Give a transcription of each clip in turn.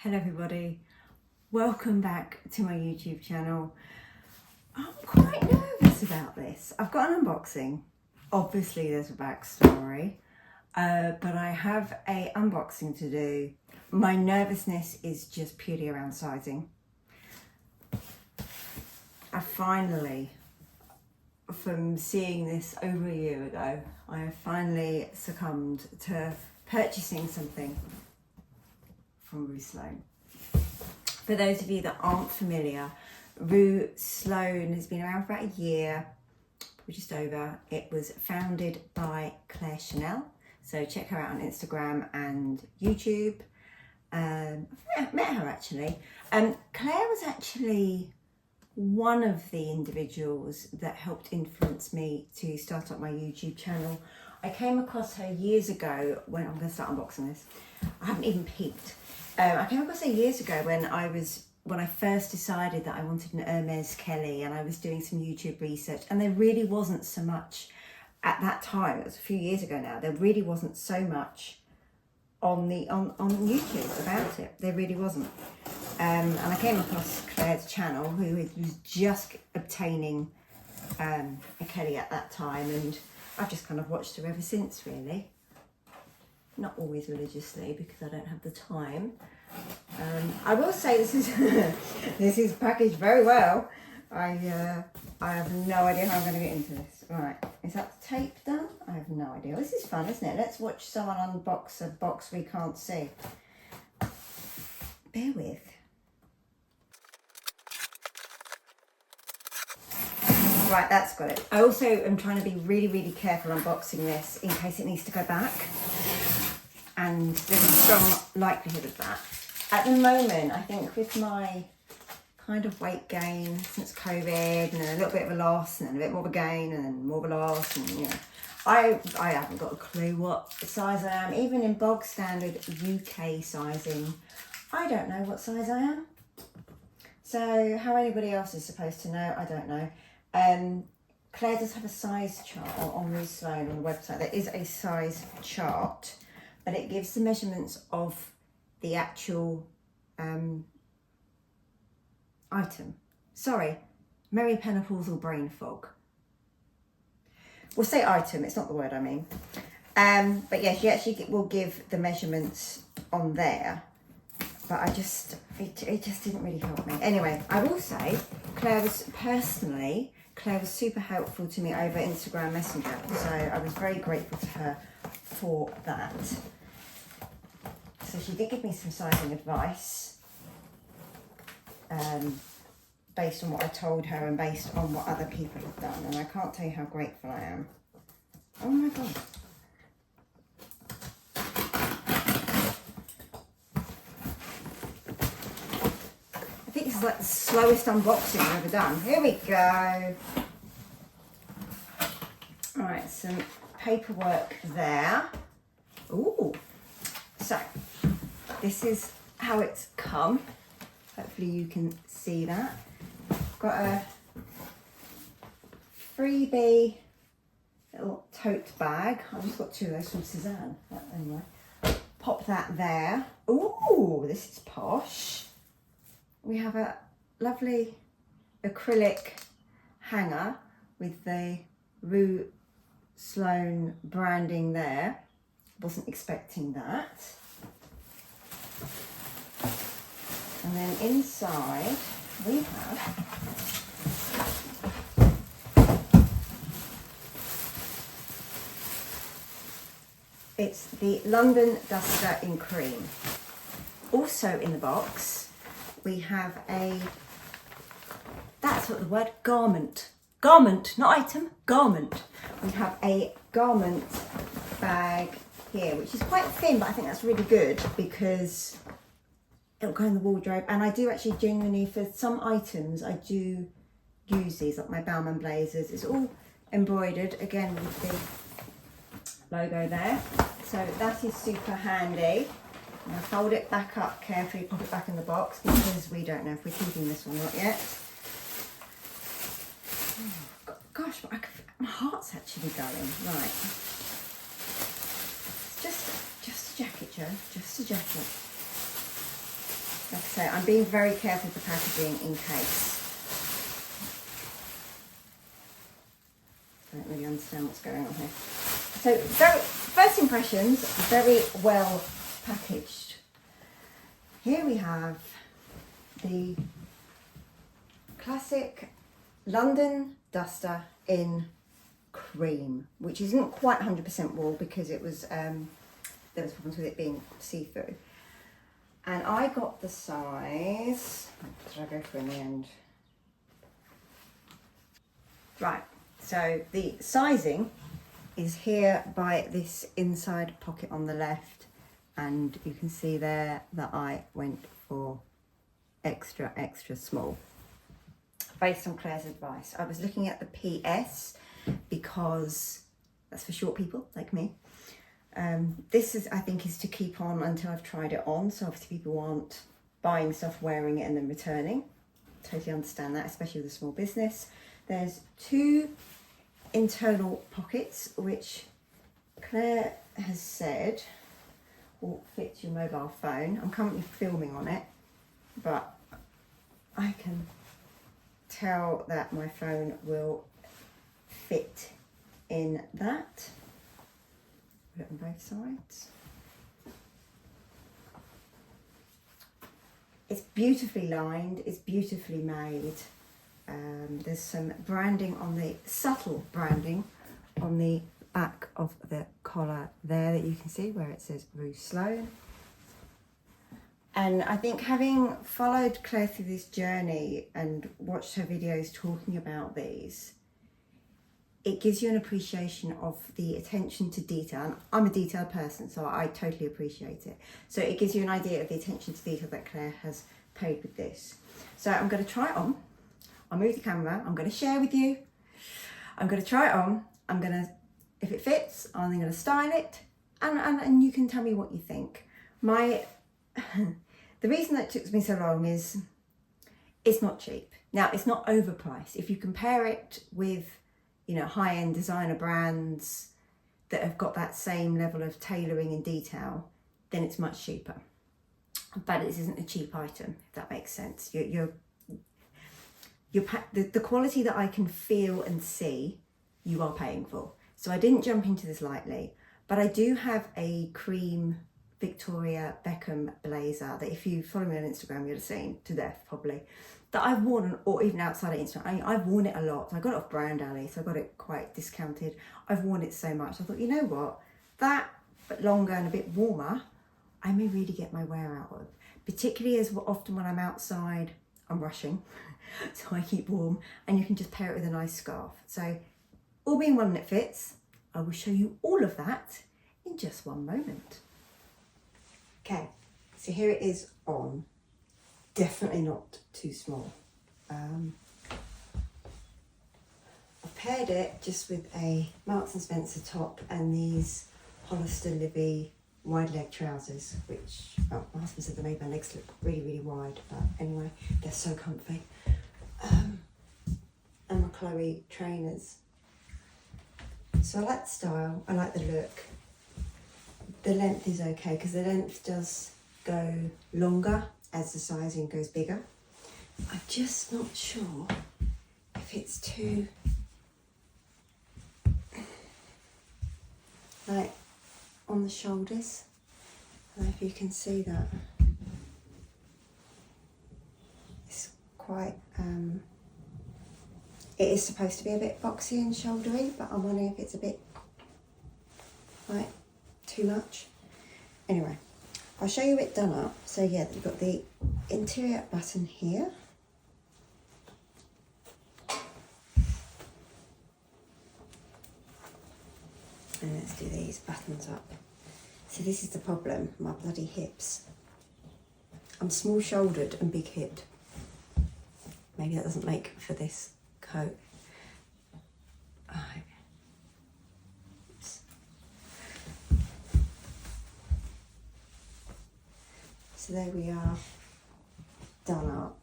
Hello everybody, welcome back to my YouTube channel. I'm quite nervous about this. I've got an unboxing. Obviously there's a backstory, but I have an unboxing to do. My nervousness is just purely around sizing. I finally, from seeing this over a year ago, I have finally succumbed to purchasing something from Rue Sloane. For those of you that aren't familiar, Rue Sloane has been around for about a year, just over. It was founded by Claire Chanel, so check her out on Instagram and YouTube. I've met her actually. Claire was actually one of the individuals that helped influence me to start up my YouTube channel. I came across her years ago when, I'm going to start unboxing this. I haven't even peeked. I came across her years ago when I first decided that I wanted an Hermes Kelly, and I was doing some YouTube research, and there really wasn't so much at that time. It was a few years ago now. There really wasn't so much on YouTube about it. There really wasn't. And I came across Claire's channel, who was just obtaining a Kelly at that time, and I've just kind of watched her ever since, really. Not always religiously, because I don't have the time. I will say this is packaged very well. I have no idea how I'm going to get into this. Right, is that tape done? I have no idea. This is fun, isn't it? Let's watch someone unbox a box we can't see. Bear with. Right, that's got it. I also am trying to be really, really careful unboxing this in case it needs to go back. And there's a strong likelihood of that. At the moment, I think with my kind of weight gain since COVID, and then a little bit of a loss, and then a bit more of a gain, and then more of a loss, and you know, I haven't got a clue what size I am. Even in bog standard UK sizing, I don't know what size I am. So how anybody else is supposed to know, I don't know. Claire does have a size chart on Rue Sloane on the website. There is a size chart, but it gives the measurements of the actual item. Sorry, perimenopausal brain fog. We'll say item, it's not the word I mean. But yeah, she actually will give the measurements on there, but it just didn't really help me. Anyway, I will say Claire was super helpful to me over Instagram Messenger, so I was very grateful to her for that. So she did give me some sizing advice, based on what I told her and based on what other people have done, and I can't tell you how grateful I am. Oh my god. I think this is like the slowest unboxing I've ever done. Here we go. Alright, some paperwork there. Ooh. So, this is how it's come. Hopefully you can see that. Got a freebie little tote bag. I've just got two of those from Suzanne. But anyway, pop that there. Ooh, this is posh. We have a lovely acrylic hanger with the Rue Sloane branding there. Wasn't expecting that. And then inside we have it's the London Duster in cream. Also in the box we have a, that's what the word, garment, not item, garment. We have a garment bag here, which is quite thin, but I think that's really good because it'll go in the wardrobe. And I do actually genuinely, for some items, I do use these, like my Bauman blazers. It's all embroidered, again, with the logo there. So that is super handy. Now fold it back up carefully, pop it back in the box, because we don't know if we're keeping this one or not yet. Oh, gosh, my heart's actually going. Right. Just a jacket, Joe. Just a jacket. So I'm being very careful with the packaging in case. I don't really understand what's going on here. So first impressions, very well packaged. Here we have the classic London Duster in cream, which isn't quite 100% wool because it was there was problems with it being see-through. And I got the size, what did I go for in the end? Right, so the sizing is here by this inside pocket on the left, and you can see there that I went for extra small based on Claire's advice. I was looking at the PS because that's for short people like me. This is, I think, is to keep on until I've tried it on. So obviously people aren't buying stuff, wearing it and then returning. Totally understand that, especially with a small business. There's 2 internal pockets, which Claire has said will fit your mobile phone. I'm currently filming on it, but I can tell that my phone will fit in that. Put it on both sides. It's beautifully lined, it's beautifully made. There's some branding on the, subtle branding on the back of the collar there that you can see where it says Rue Sloane. And I think having followed Claire through this journey and watched her videos talking about these, it gives you an appreciation of the attention to detail. And I'm a detailed person, so I totally appreciate it. So it gives you an idea of the attention to detail that Claire has paid with this. So I'm going to try it on. I'll move the camera. I'm going to share with you. I'm going to try it on. I'm going to, if it fits, I'm then going to style it. And you can tell me what you think. The reason that took me so long is it's not cheap. Now, it's not overpriced. If you compare it with, you know, high-end designer brands that have got that same level of tailoring and detail, then it's much cheaper. But it isn't a cheap item, if that makes sense. The quality that I can feel and see, you are paying for. So I didn't jump into this lightly, but I do have a cream Victoria Beckham blazer that if you follow me on Instagram, you'll have seen to death probably, that I've worn, or even outside of Instagram. I've worn it a lot. I got it off Brand Alley, so I got it quite discounted. I've worn it so much. I thought, you know what, that, but longer and a bit warmer, I may really get my wear out of. Particularly as often when I'm outside, I'm rushing, so I keep warm, and you can just pair it with a nice scarf. So all being one and it fits, I will show you all of that in just one moment. Okay, so here it is on. Definitely not too small. I've paired it just with a Marks and Spencer top and these Hollister Libby wide leg trousers, which, oh, my husband said they made my legs look really, really wide, but anyway, they're so comfy. And my Chloe trainers. So I like the style, I like the look. The length is okay because the length does go longer as the sizing goes bigger. I'm just not sure if it's too, like, on the shoulders. I don't know if you can see that. It's quite, it is supposed to be a bit boxy and shouldery, but I'm wondering if it's a bit, like, too much. Anyway, I'll show you it done up. So yeah, you've got the interior button here. And let's do these buttons up. So this is the problem, my bloody hips. I'm small shouldered and big hipped. Maybe that doesn't make for this coat. Alright. Oops. So there we are, done up.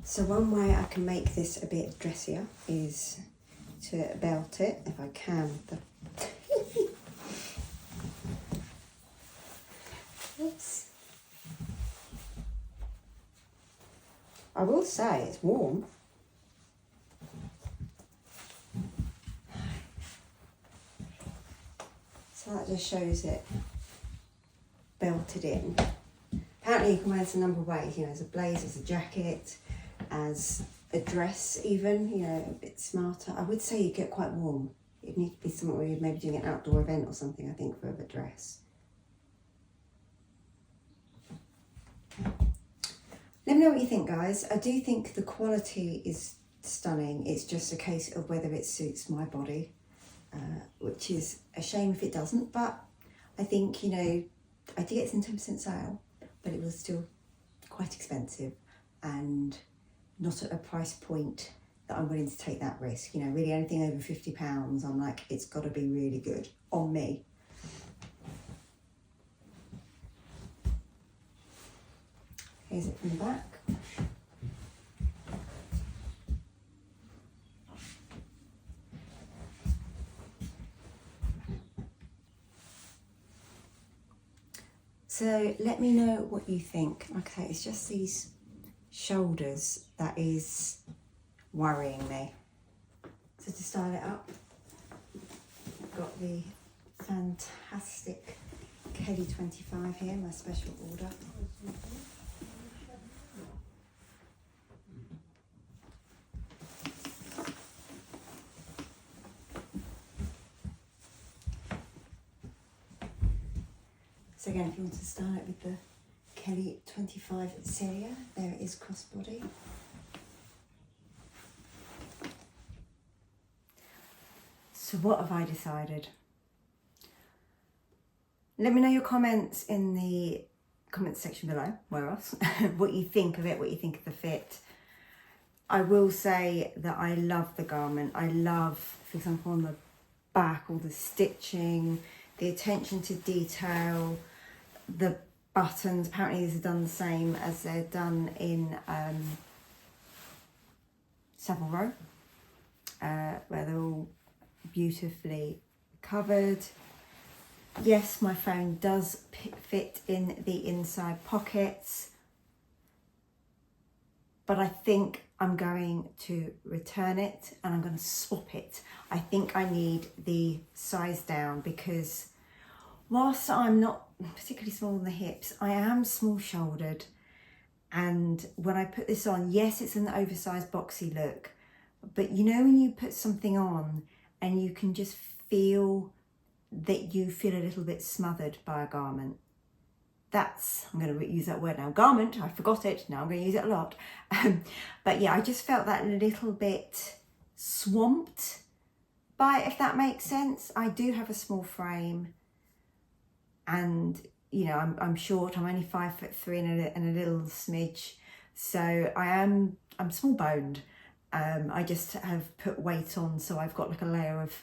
So one way I can make this a bit dressier is to belt it if I can. Oops. I will say it's warm. So that just shows it belted in. Apparently you can wear this a number of ways, you know, as a blazer, as a jacket, as a dress even, you know, a bit smarter. I would say you get quite warm. It'd need to be something where you're maybe doing an outdoor event or something, I think, for a dress. Let me know what you think, guys. I do think the quality is stunning. It's just a case of whether it suits my body, which is a shame if it doesn't, but I think, you know, I did get some 10% sale, but it was still quite expensive and not at a price point that I'm willing to take that risk. You know, really anything over £50, I'm like, it's got to be really good on me. Here's it from the back. So let me know what you think. Okay, it's just these shoulders that is worrying me. So to style it up, I've got the fantastic Kelly 25 here, my special order. So again, if you want to style it with the Kelly 25 Celia, there it is crossbody. So what have I decided? Let me know your comments in the comments section below, where else, what you think of it, what you think of the fit. I will say that I love the garment. I love, for example, on the back, all the stitching, the attention to detail, the buttons. Apparently these are done the same as they're done in Savile Row, where they're all beautifully covered. Yes, my phone does fit in the inside pockets, but I think I'm going to return it and I'm going to swap it. I think I need the size down because whilst I'm not particularly small in the hips, I am small shouldered, and when I put this on, yes, it's an oversized boxy look, but you know when you put something on and you can just feel that you feel a little bit smothered by a garment. That's, I'm going to use that word now, garment, I forgot it, now I'm going to use it a lot. But yeah, I just felt that little bit swamped by it, if that makes sense. I do have a small frame and, you know, I'm short, I'm only 5'3" and a little smidge. So I'm small boned. I just have put weight on, so I've got like a layer of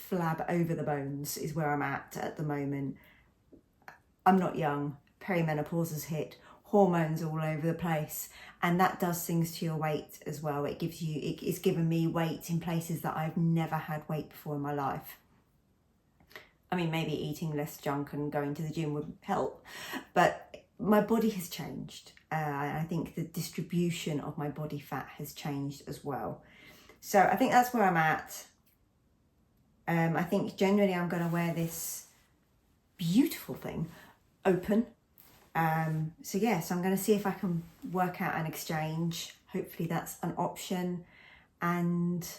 flab over the bones is where I'm at the moment. I'm not young, perimenopause has hit, hormones all over the place, and that does things to your weight as well. It gives you, it's given me weight in places that I've never had weight before in my life. I mean, maybe eating less junk and going to the gym would help, but my body has changed. I think the distribution of my body fat has changed as well. So I think that's where I'm at. I think generally I'm going to wear this beautiful thing open. So yeah, so I'm going to see if I can work out an exchange. Hopefully that's an option, and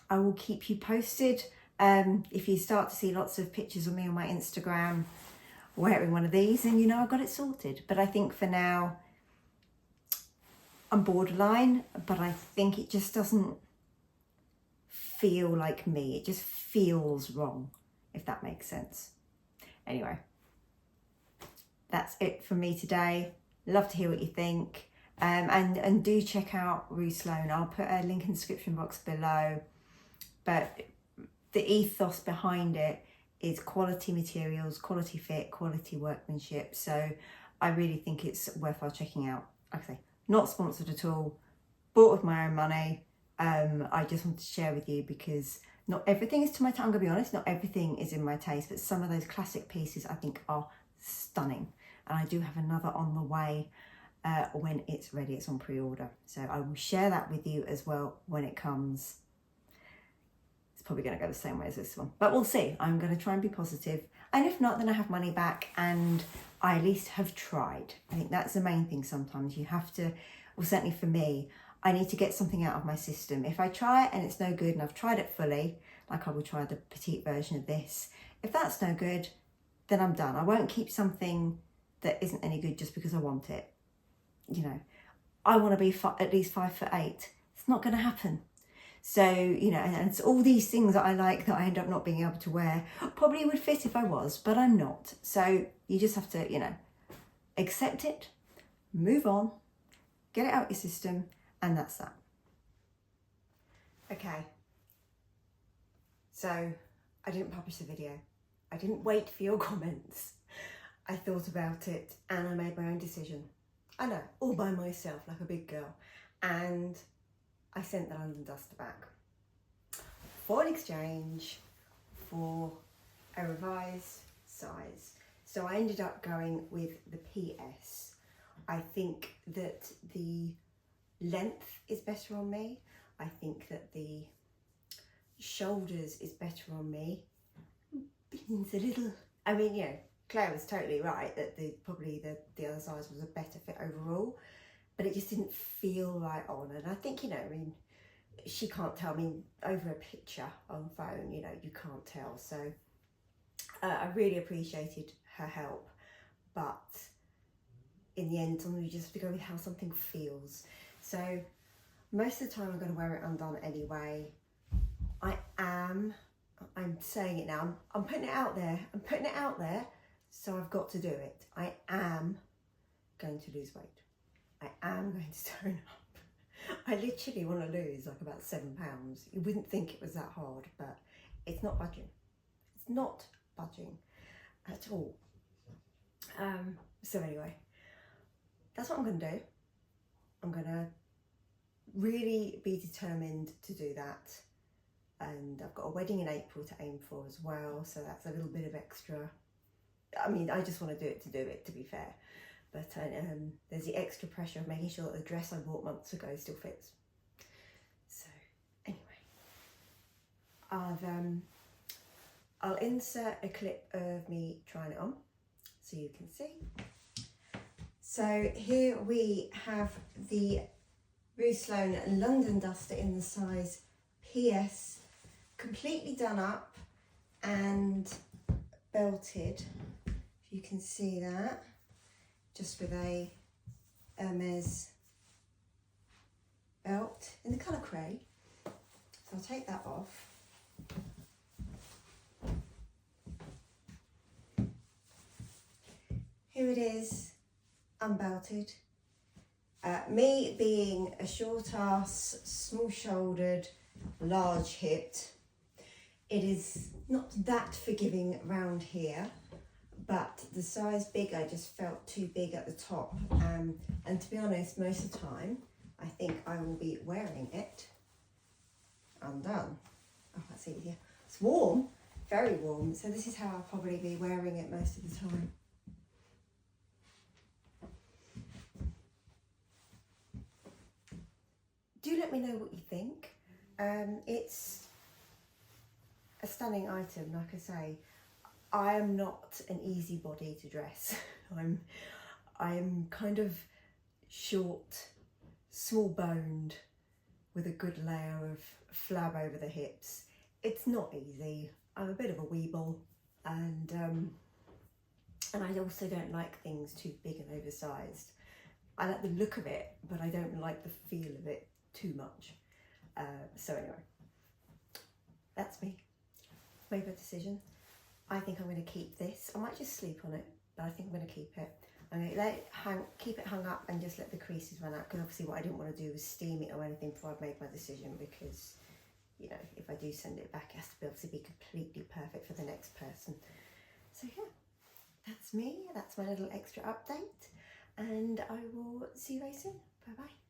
I will keep you posted. If you start to see lots of pictures of me on my Instagram wearing one of these, then you know I've got it sorted. But I think for now I'm borderline, but I think it just doesn't feel like me. It just feels wrong, if that makes sense. Anyway, that's it from me today. Love to hear what you think. And do check out Rue Sloane. I'll put a link in the description box below. But the ethos behind it is quality materials, quality fit, quality workmanship. So I really think it's worthwhile checking out. Like I say, not sponsored at all, bought with my own money, I just want to share with you because not everything is to my taste. I'm gonna be honest, not everything is in my taste, but some of those classic pieces I think are stunning. And I do have another on the way when it's ready. It's on pre-order, so I will share that with you as well when it comes. It's probably going to go the same way as this one, but we'll see. I'm going to try and be positive, and if not, then I have money back and I at least have tried. I think that's the main thing. Sometimes you have to, well, certainly for me, I need to get something out of my system. If I try it and it's no good, and I've tried it fully, like I will try the petite version of this, if that's no good, then I'm done. I won't keep something that isn't any good just because I want it. You know, I want to be at least 5'8". It's not going to happen. So, you know, and it's all these things that I like that I end up not being able to wear. Probably would fit if I was, but I'm not. So you just have to, you know, accept it, move on, get it out your system, and that's that. Okay. So I didn't publish the video. I didn't wait for your comments. I thought about it and I made my own decision. I know, all by myself, like a big girl. And I sent the London Duster back for an exchange for a revised size. So I ended up going with the PS. I think that the length is better on me. I think that the shoulders is better on me. It's a little, I mean, you know, Claire was totally right that probably the other size was a better fit overall, but it just didn't feel right on. And I think, you know, I mean, she can't tell me over a picture on phone, you know, you can't tell. So I really appreciated her help, but in the end, sometimes you just have to go with how something feels. So most of the time I'm going to wear it undone anyway. I'm saying it now, I'm putting it out there, so I've got to do it. I am going to lose weight. I am going to tone up. I literally want to lose like about 7 pounds. You wouldn't think it was that hard, but it's not budging. It's not budging at all. So anyway, that's what I'm going to do. I'm going to really be determined to do that. And I've got a wedding in April to aim for as well, so that's a little bit of extra. I mean, I just want to do it, to be fair. But there's the extra pressure of making sure that the dress I bought months ago still fits. So anyway, I'll insert a clip of me trying it on so you can see. So here we have the Rue Sloane London Duster in the size PS, completely done up and belted, if you can see that, just with a Hermes belt in the colour grey. So I'll take that off. Here it is, unbelted. Me being a short ass, small shouldered, large hipped, it is not that forgiving round here, but the size big, I just felt too big at the top. And to be honest, most of the time, I think I will be wearing it undone. Oh, that's easier. It's warm, very warm. So this is how I'll probably be wearing it most of the time. Do let me know what you think. It's a stunning item, like I say. I am not an easy body to dress. I'm kind of short, small boned, with a good layer of flab over the hips. It's not easy. I'm a bit of a weeble, and I also don't like things too big and oversized. I like the look of it, but I don't like the feel of it too much. So anyway, that's me. Made my decision. I think I'm going to keep this. I might just sleep on it, but I think I'm going to keep it. I'm going to let it keep it hung up and just let the creases run out, because obviously what I didn't want to do was steam it or anything before I've made my decision, because, you know, if I do send it back, it has to be obviously be completely perfect for the next person. So yeah, that's me. That's my little extra update, and I will see you very soon. Bye bye.